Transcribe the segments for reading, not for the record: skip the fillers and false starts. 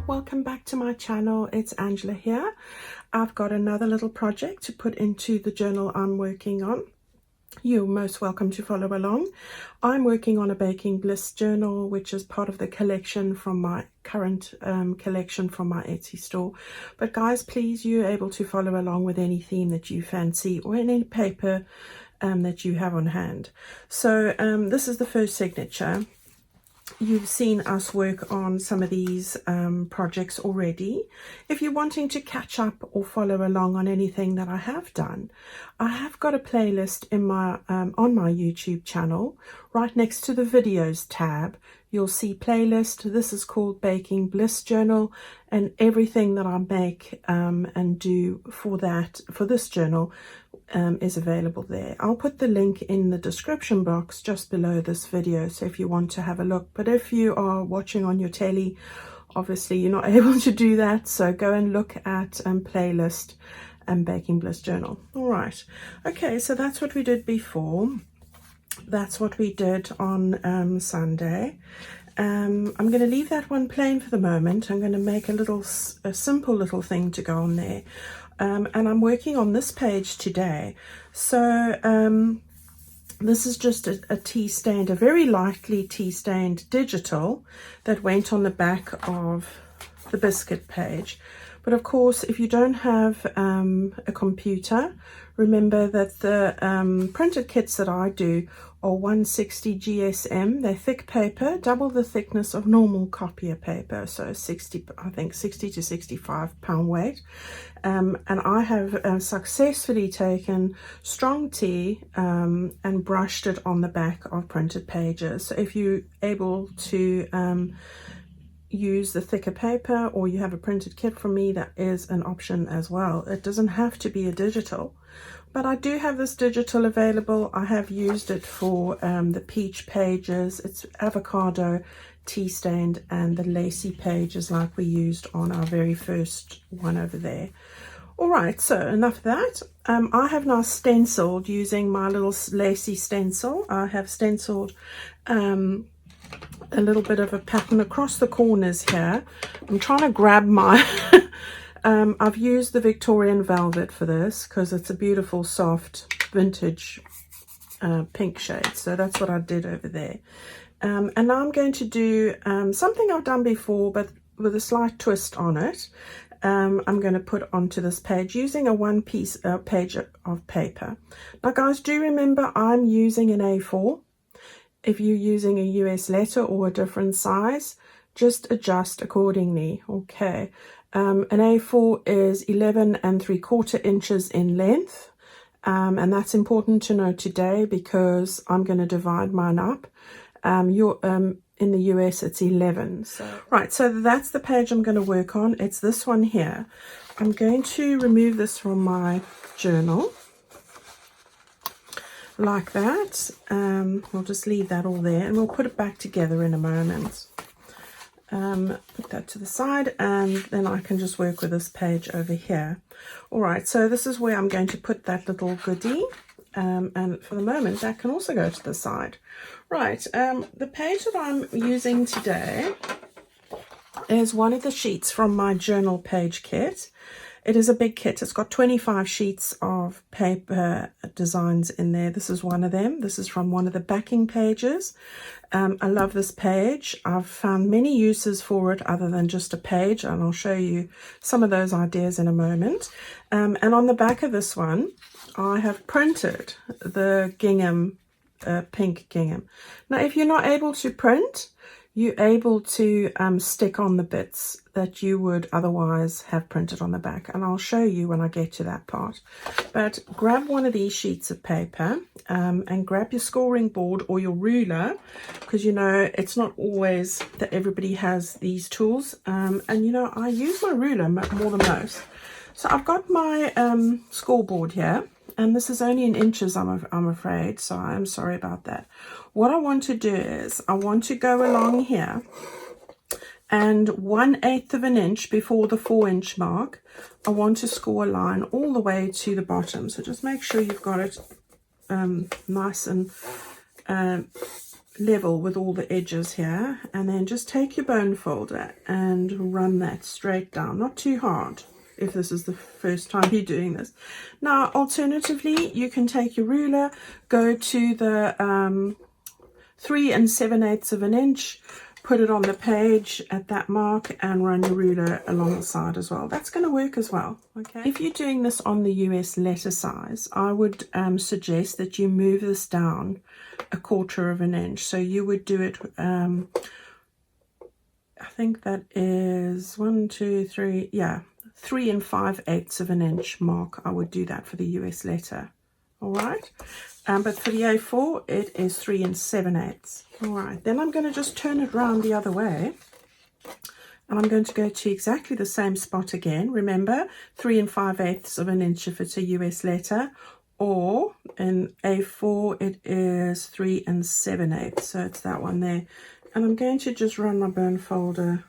everyone, welcome back to my channel. It's Angela here. I've got another little project to put into the journal I'm working on. You're most welcome to follow along. I'm working on a Baking Bliss journal, which is part of the collection from my current collection from my Etsy store. But guys, please, you're able to follow along with any theme that you fancy or any paper that you have on hand. So this is the first signature. You've seen us work on some of these projects already. If you're wanting to catch up or follow along on anything that I have done, I have got a playlist in my on my YouTube channel. Right next to the videos tab, you'll see playlist. This is called Baking Bliss Journal, and everything that I make and do for this journal is available there. I'll put the link in the description box just below this video, so if you want to have a look. But if you are watching on your telly, obviously you're not able to do that, so go and look at playlist and Baking Bliss Journal. All right, okay, so that's what we did before. That's what we did on Sunday. I'm going to leave that one plain for the moment. I'm going to make a simple little thing to go on there. And I'm working on this page today. So this is just a tea stained, a very lightly tea stained digital that went on the back of the biscuit page. But of course, if you don't have a computer, remember that the printed kits that I do are 160 GSM. They're thick paper, double the thickness of normal copier paper, so 60 to 65 pound weight. And I have successfully taken strong tea and brushed it on the back of printed pages. So if you're able to use the thicker paper, or you have a printed kit from me, that is an option as well. It doesn't have to be a digital, but I do have this digital available. I have used it for the peach pages. It's avocado tea stained, and the lacy pages like we used on our very first one over there. All right, so enough of that. I have now stenciled using my little lacy stencil. I have stenciled a little bit of a pattern across the corners here. I'm trying to grab my I've used the Victorian velvet for this because it's a beautiful soft vintage pink shade, so that's what I did over there. And now I'm going to do something I've done before, but with a slight twist on it. I'm going to put onto this page using a one piece page of paper. Now guys, do remember I'm using an A4. If you're using a US letter or a different size, just adjust accordingly. Okay, an A4 is 11 3/4 inches in length, and that's important to know today because I'm going to divide mine up. In the US it's 11. Right, so that's the page I'm going to work on. It's this one here. I'm going to remove this from my journal like that. We'll just leave that all there, and we'll put it back together in a moment. Put that to the side, and then I can just work with this page over here. All right, so this is where I'm going to put that little goodie, and for the moment that can also go to the side. Right, the page that I'm using today is one of the sheets from my journal page kit. It is a big kit. It's got 25 sheets of paper designs in there. This is one of them. This is from one of the backing pages. I love this page. I've found many uses for it other than just a page, and I'll show you some of those ideas in a moment. And on the back of this one, I have printed the gingham, pink gingham. Now, if you're not able to print, you're able to stick on the bits that you would otherwise have printed on the back, and I'll show you when I get to that part. But grab one of these sheets of paper and grab your scoring board or your ruler, because you know it's not always that everybody has these tools, and you know I use my ruler more than most. So I've got my scoreboard here, and this is only in inches, I'm afraid, so I'm sorry about that. What I want to do is I want to go along here, and 1/8 of an inch before the 4-inch mark, I want to score a line all the way to the bottom. So just make sure you've got it nice and level with all the edges here, and then just take your bone folder and run that straight down, not too hard if this is the first time you're doing this. Now alternatively, you can take your ruler, go to the 3 7/8 of an inch, put it on the page at that mark and run your ruler along the side as well. That's going to work as well. Okay, if you're doing this on the US letter size, I would suggest that you move this down 1/4 of an inch. So you would do it, I think that is 1, 2, 3, yeah, 3 5/8 of an inch mark. I would do that for the US letter. All right, but for the A4 it is 3 7/8. All right, then I'm going to just turn it round the other way, and I'm going to go to exactly the same spot again. Remember, 3 5/8 of an inch if it's a US letter, or in A4 it is 3 7/8, so it's that one there. And I'm going to just run my bone folder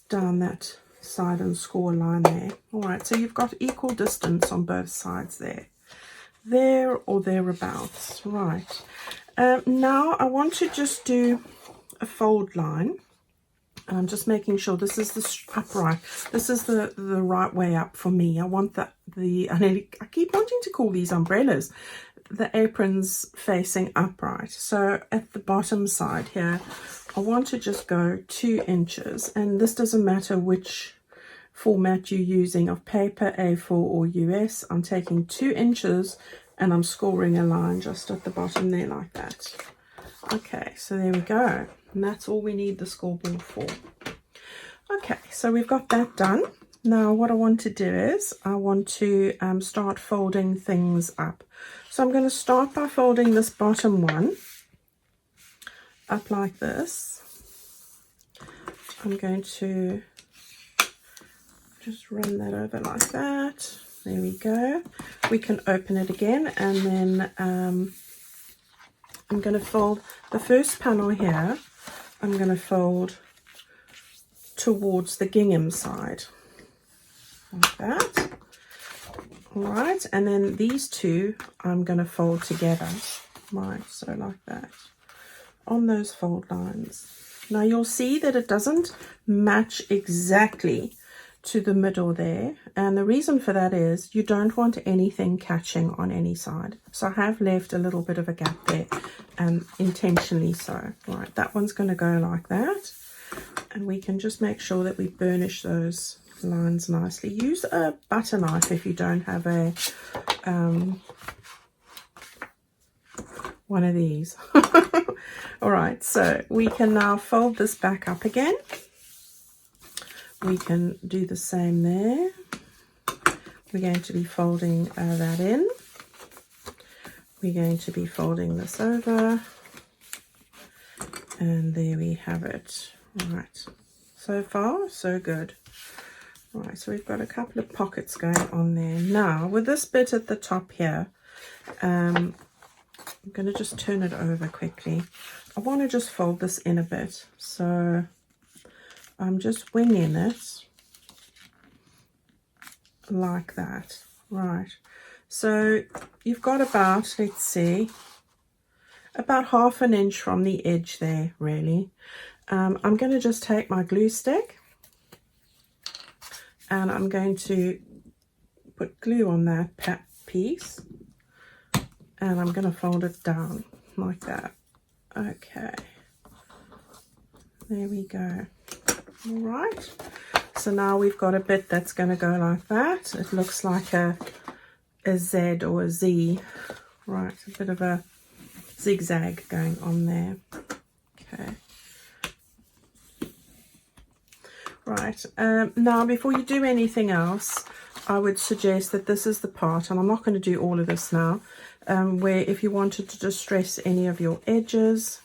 down that side and score a line there. All right, so you've got equal distance on both sides there or thereabouts. Right, now I want to just do a fold line, and I'm just making sure this is the upright, this is the right way up for me. I want I keep wanting to call these umbrellas, the aprons facing upright. So at the bottom side here, I want to just go 2 inches, and this doesn't matter which format you're using of paper, A4 or US. I'm taking 2 inches and I'm scoring a line just at the bottom there like that. Okay, so there we go, and that's all we need the scoreboard for. Okay, so we've got that done. Now what I want to do is I want to start folding things up. So I'm going to start by folding this bottom one up like this. I'm going to just run that over like that. There we go. We can open it again, and then I'm going to fold the first panel here. I'm going to fold towards the gingham side like that. All right, and then these two I'm going to fold together, right, so like that on those fold lines. Now you'll see that it doesn't match exactly to the middle there, and the reason for that is you don't want anything catching on any side. So I have left a little bit of a gap there, and intentionally so. Right, that one's going to go like that, and we can just make sure that we burnish those lines nicely. Use a butter knife if you don't have a one of these. All right, so we can now fold this back up again. We can do the same there. We're going to be folding that in. We're going to be folding this over, and there we have it. All right, so far so good. All right, so we've got a couple of pockets going on there. Now with this bit at the top here, I'm going to just turn it over quickly. I want to just fold this in a bit, so I'm just winging it like that. Right, so you've got about, let's see, about 1/2 inch from the edge there, really. I'm going to just take my glue stick, and I'm going to put glue on that piece, and I'm going to fold it down like that. Okay, there we go. All right, so now we've got a bit that's going to go like that. It looks like a Z or a Z. Right, a bit of a zigzag going on there. Okay. Right, now before you do anything else, I would suggest that this is the part, and I'm not going to do all of this now, where if you wanted to distress any of your edges,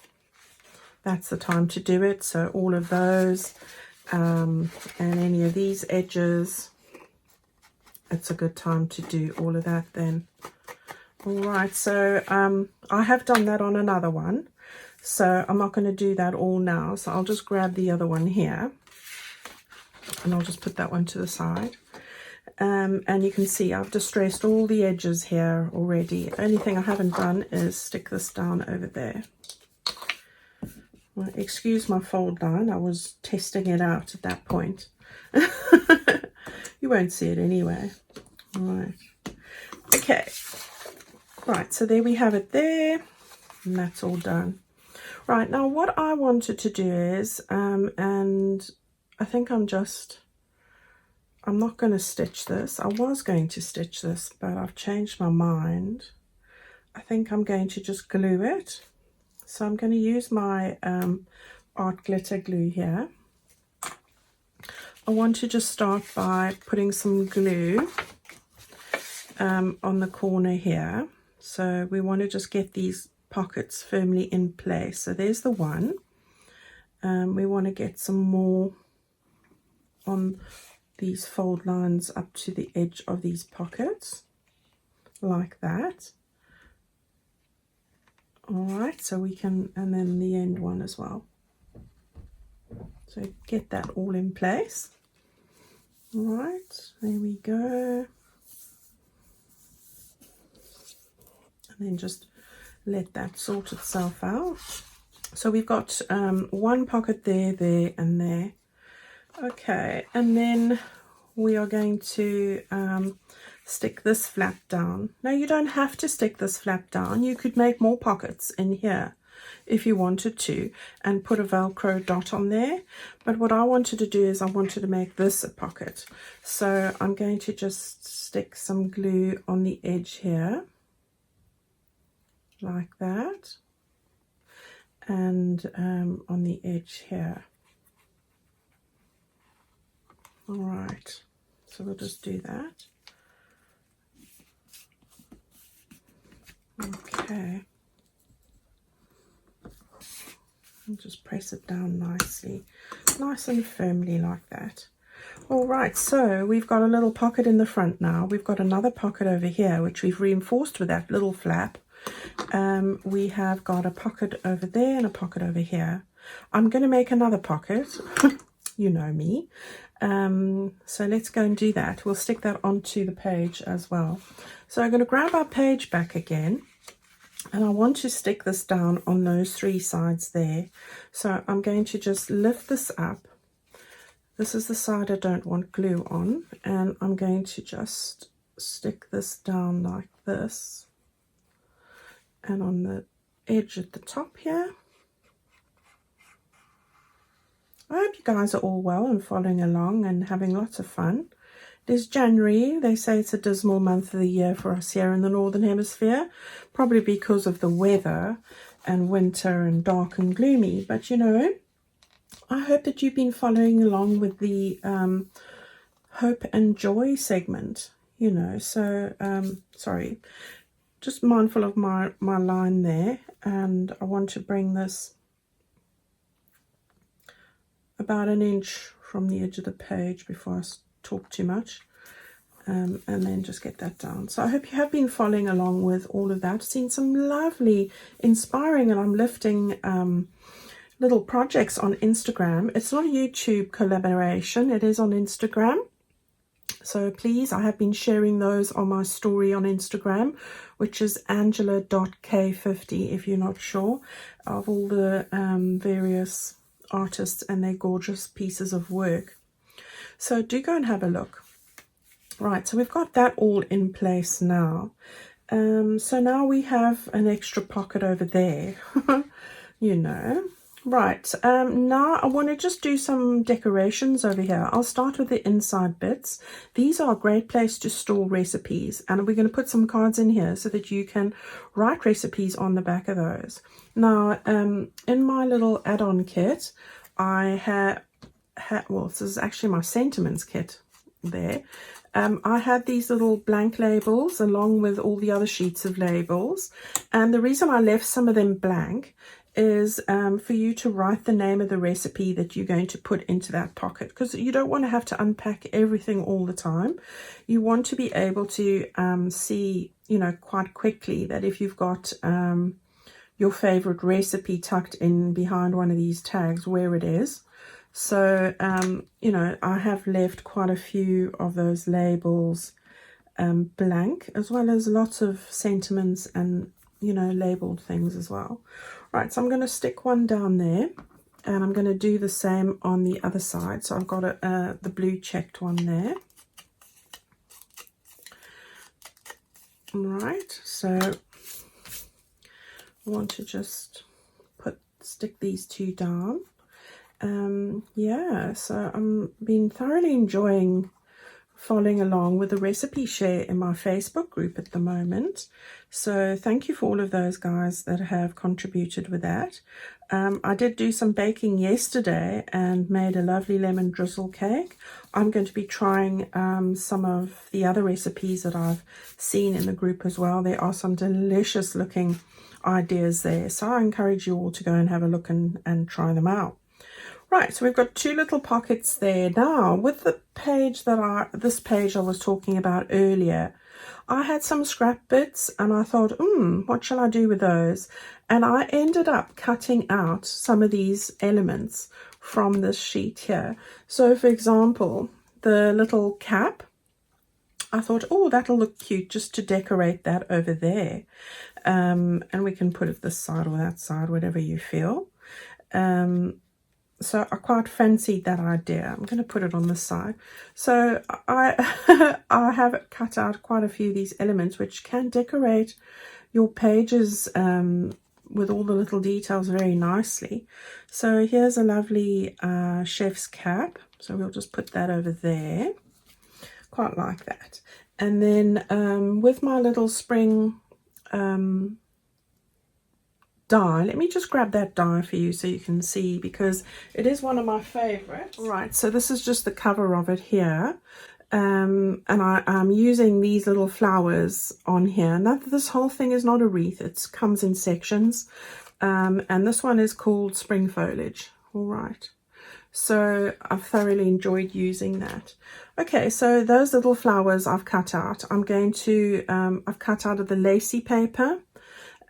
that's the time to do it. So all of those and any of these edges, it's a good time to do all of that then. All right, so I have done that on another one, so I'm not going to do that all now. So I'll just grab the other one here, and I'll just put that one to the side. And you can see I've distressed all the edges here already. The only thing I haven't done is stick this down over there. Well, excuse my fold line, I was testing it out at that point. You won't see it anyway. All right. Okay. Right, so there we have it there, and that's all done. Right, now what I wanted to do is, and I think I'm not going to stitch this. I was going to stitch this, but I've changed my mind. I think I'm going to just glue it. So I'm going to use my art glitter glue here. I want to just start by putting some glue on the corner here. So we want to just get these pockets firmly in place. So there's the one. We want to get some more on these fold lines up to the edge of these pockets, like that. All right, so we can, and then the end one as well. So get that all in place. All right, there we go. And then just let that sort itself out. So we've got one pocket there, there, and there. Okay, and then we are going to stick this flap down. Now you don't have to stick this flap down. You could make more pockets in here if you wanted to and put a Velcro dot on there. But what I wanted to do is I wanted to make this a pocket. So I'm going to just stick some glue on the edge here, like that, and on the edge here. All right, so we'll just do that. Okay, and just press it down nicely, nice and firmly like that. All right, so we've got a little pocket in the front now. We've got another pocket over here which we've reinforced with that little flap. We have got a pocket over there and a pocket over here. I'm going to make another pocket. You know me. So let's go and do that. We'll stick that onto the page as well. So I'm going to grab our page back again, and I want to stick this down on those three sides there. So I'm going to just lift this up. This is the side I don't want glue on, and I'm going to just stick this down like this, and on the edge at the top here. I hope you guys are all well and following along and having lots of fun. It is January. They say it's a dismal month of the year for us here in the Northern Hemisphere, probably because of the weather and winter and dark and gloomy. But you know, I hope that you've been following along with the hope and joy segment, you know. So, sorry, just mindful of my line there, and I want to bring this about an inch from the edge of the page before I talk too much, and then just get that down. So I hope you have been following along with all of that, seen some lovely inspiring, and I'm lifting little projects on Instagram. It's not a YouTube collaboration, it is on Instagram. So please, I have been sharing those on my story on Instagram, which is angela.k50 if you're not sure, of all the various artists and their gorgeous pieces of work. So do go and have a look. Right, so we've got that all in place now. So now we have an extra pocket over there, you know. Right, now I want to just do some decorations over here. I'll start with the inside bits. These are a great place to store recipes, and we're going to put some cards in here so that you can write recipes on the back of those. Now, in my little add-on kit, I have, well, this is actually my sentiments kit there. I had these little blank labels along with all the other sheets of labels, and the reason I left some of them blank is for you to write the name of the recipe that you're going to put into that pocket, because you don't want to have to unpack everything all the time. You want to be able to see, you know, quite quickly that if you've got your favorite recipe tucked in behind one of these tags, where it is. So, you know, I have left quite a few of those labels blank, as well as lots of sentiments and, you know, labeled things as well. Right, so I'm going to stick one down there, and I'm going to do the same on the other side. So I've got the blue checked one there. All right, so I want to just stick these two down. Yeah, so I'm been thoroughly enjoying following along with the recipe share in my Facebook group at the moment. So thank you for all of those guys that have contributed with that. I did do some baking yesterday and made a lovely lemon drizzle cake. I'm going to be trying some of the other recipes that I've seen in the group as well. There are some delicious looking ideas there, so I encourage you all to go and have a look and try them out. Right, so we've got two little pockets there. Now, with the page this page I was talking about earlier, I had some scrap bits and I thought, what shall I do with those? And I ended up cutting out some of these elements from this sheet here. So, for example, the little cap, I thought, oh, that'll look cute just to decorate that over there. And we can put it this side or that side, whatever you feel. So I quite fancied that idea. I'm going to put it on this side. So I I have cut out quite a few of these elements which can decorate your pages with all the little details very nicely. So here's a lovely chef's cap. So we'll just put that over there. Quite like that. And then with my little spring die, let me just grab that die for you so you can see, because it is one of my favorites. Right, so this is just the cover of it here, and I'm using these little flowers on here. Now this whole thing is not a wreath, it comes in sections, and this one is called Spring Foliage. All right, so I've thoroughly enjoyed using that. Okay, so those little flowers I've cut out. I'm going to I've cut out of the lacy paper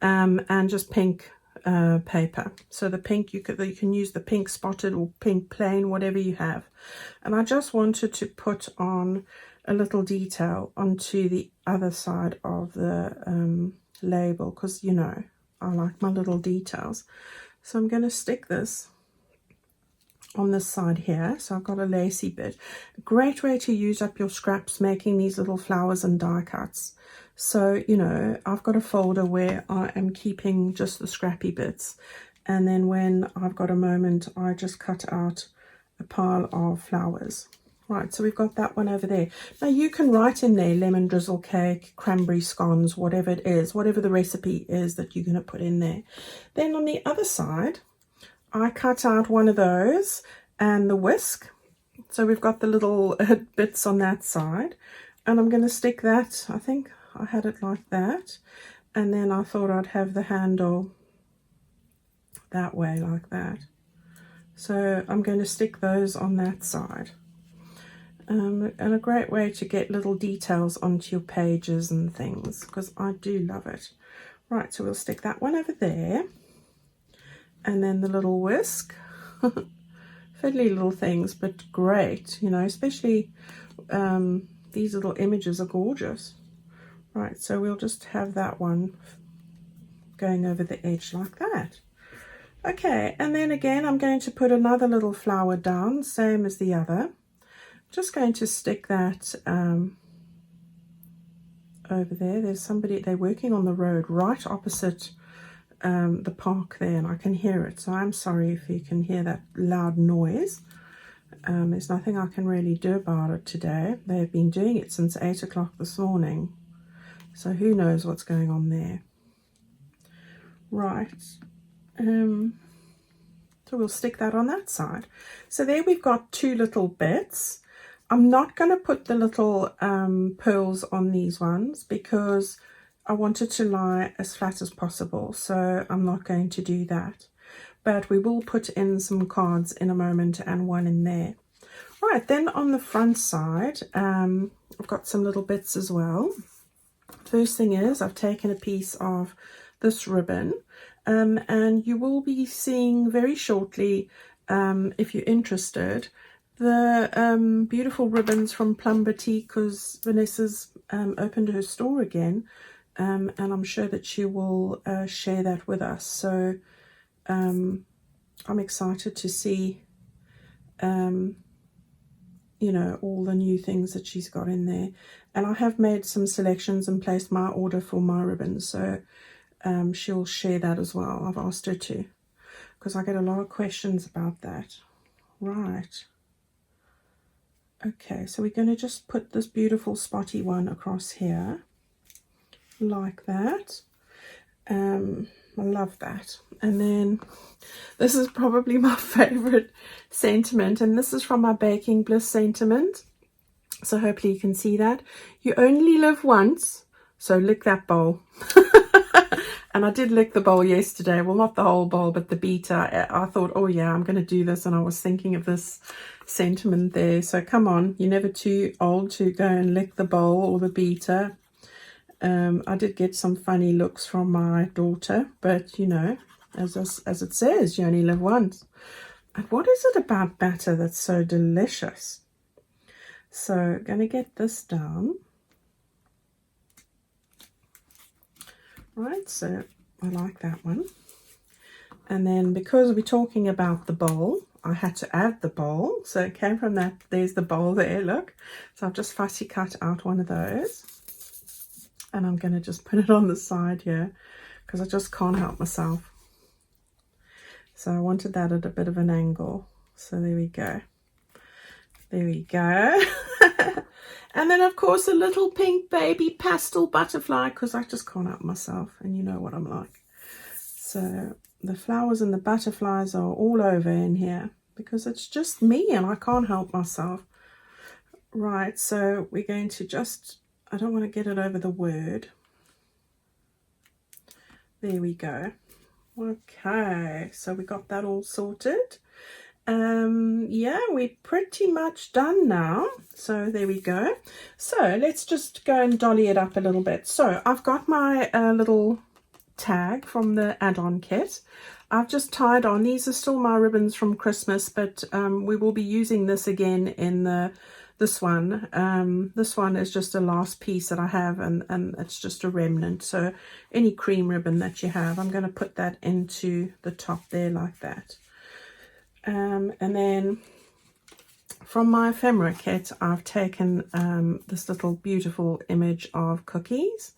and just pink paper. So the pink, you can use the pink spotted or pink plain, whatever you have. And I just wanted to put on a little detail onto the other side of the label, because you know I like my little details. So I'm going to stick this on this side here. So I've got a lacy bit. A great way to use up your scraps making these little flowers and die cuts. So, you know, I've got a folder where I am keeping just the scrappy bits. And then when I've got a moment, I just cut out a pile of flowers. Right, so we've got that one over there. Now you can write in there lemon drizzle cake, cranberry scones, whatever it is, whatever the recipe is that you're going to put in there. Then on the other side, I cut out one of those and the whisk. So we've got the little bits on that side. And I'm going to stick that, I think I had it like that, and then I thought I'd have the handle that way like that. So I'm going to stick those on that side, and a great way to get little details onto your pages and things, because I do love it. Right, so we'll stick that one over there, and then the little whisk. Fiddly little things, but great, you know, especially these little images are gorgeous. Right, so we'll just have that one going over the edge like that. Okay, and then again, I'm going to put another little flower down, same as the other. Just going to stick that over there. There's somebody, they're working on the road right opposite the park there, and I can hear it. So I'm sorry if you can hear that loud noise. There's nothing I can really do about it today. They've been doing it since 8 o'clock this morning. So who knows what's going on there. Right. So we'll stick that on that side. So there we've got two little bits. I'm not going to put the little pearls on these ones because I want it to lie as flat as possible. So I'm not going to do that. But we will put in some cards in a moment and one in there. Right, then on the front side, I've got some little bits as well. First thing is I've taken a piece of this ribbon, and you will be seeing very shortly, if you're interested, the beautiful ribbons from Plum Boutique, because Vanessa's opened her store again, and I'm sure that she will share that with us. So I'm excited to see, you know, all the new things that she's got in there. And I have made some selections and placed my order for my ribbons, so she'll share that as well. I've asked her to, because I get a lot of questions about that. Right. Okay, so we're going to just put this beautiful spotty one across here, like that. I love that. And then this is probably my favorite sentiment, and this is from my Baking Bliss sentiment. So hopefully you can see that. You only live once, so lick that bowl. And I did lick the bowl yesterday. Well, not the whole bowl, but the beater. I thought, oh yeah, I'm going to do this. And I was thinking of this sentiment there. So come on, you're never too old to go and lick the bowl or the beater. I did get some funny looks from my daughter, but you know, as it says, you only live once. And what is it about batter that's so delicious? So going to get this down. Right, so I like that one. And then because we're talking about the bowl, I had to add the bowl. So it came from that. There's the bowl there, look. So I've just fussy cut out one of those. And I'm going to just put it on the side here, because I just can't help myself. So I wanted that at a bit of an angle. So there we go. There we go. And then, of course, a little pink baby pastel butterfly, because I just can't help myself. And you know what I'm like. So the flowers and the butterflies are all over in here, because it's just me and I can't help myself. Right, so we're going to just, I don't want to get it over the word. There we go. Okay, so we got that all sorted. Yeah, we're pretty much done now. So there we go. So let's just go and dolly it up a little bit. So I've got my little tag from the add-on kit. I've just tied on. These are still my ribbons from Christmas, but we will be using this again in this one. This one is just a last piece that I have, and it's just a remnant. So any cream ribbon that you have, I'm going to put that into the top there like that. And then from my ephemera kit, I've taken this little beautiful image of cookies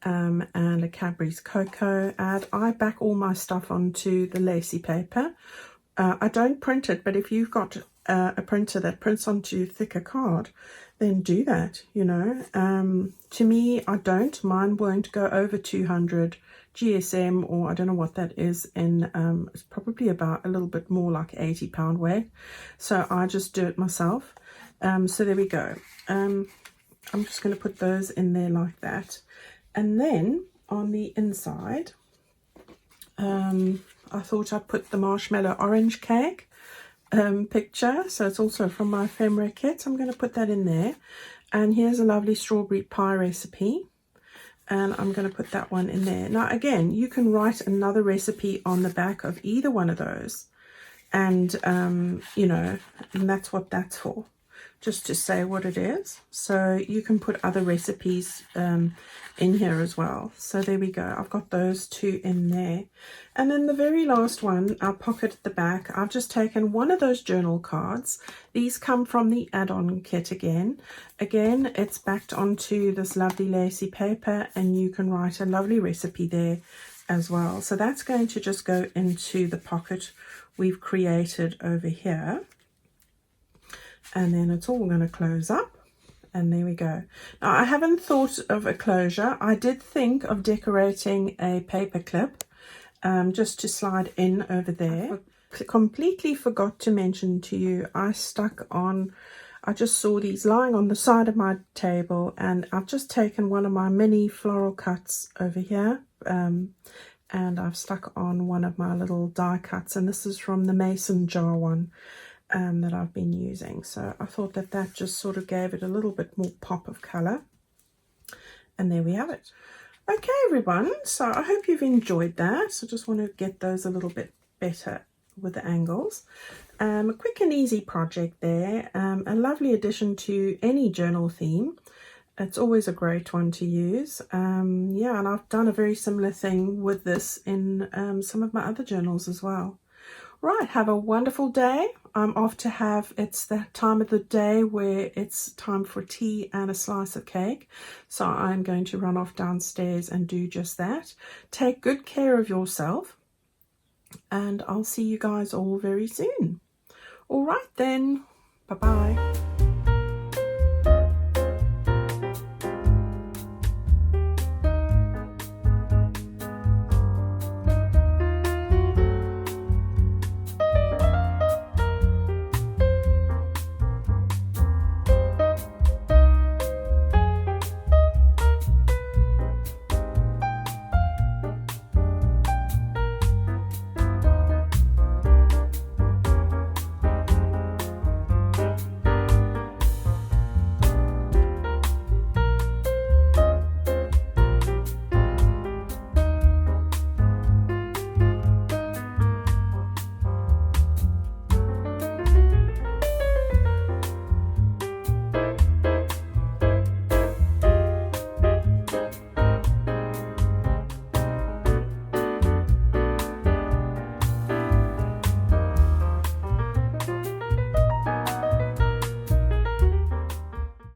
and a Cadbury's cocoa ad. I back all my stuff onto the lacy paper. I don't print it, but if you've got a printer that prints onto thicker card, then do that, you know. To me, I don't. Mine won't go over 200 GSM, or I don't know what that is in, it's probably about a little bit more like 80-pound weight. So I just do it myself. So there we go. I'm just going to put those in there like that. And then on the inside, I thought I'd put the marshmallow orange cake picture. So it's also from my ephemera kit. I'm going to put that in there. And here's a lovely strawberry pie recipe. And I'm going to put that one in there. Now, again, you can write another recipe on the back of either one of those. And, you know, and that's what that's for, just to say what it is. So you can put other recipes in here as well. So there we go. I've got those two in there. And then the very last one, our pocket at the back, I've just taken one of those journal cards. These come from the add-on kit again. Again, it's backed onto this lovely lacy paper, and you can write a lovely recipe there as well. So that's going to just go into the pocket we've created over here. And then it's all going to close up. And there we go. Now, I haven't thought of a closure. I did think of decorating a paper clip just to slide in over there. I completely forgot to mention to you, I just saw these lying on the side of my table, and I've just taken one of my mini floral cuts over here, and I've stuck on one of my little die cuts, and this is from the mason jar one that I've been using. So I thought that just sort of gave it a little bit more pop of color. And there we have it. Okay, everyone, so I hope you've enjoyed that. So just want to get those a little bit better with the angles. A quick and easy project there. A lovely addition to any journal theme. It's always a great one to use. Yeah, and I've done a very similar thing with this in some of my other journals as well. Right, have a wonderful day. I'm off to have, it's the time of the day where it's time for tea and a slice of cake. So I'm going to run off downstairs and do just that. Take good care of yourself, and I'll see you guys all very soon. All right then, bye-bye.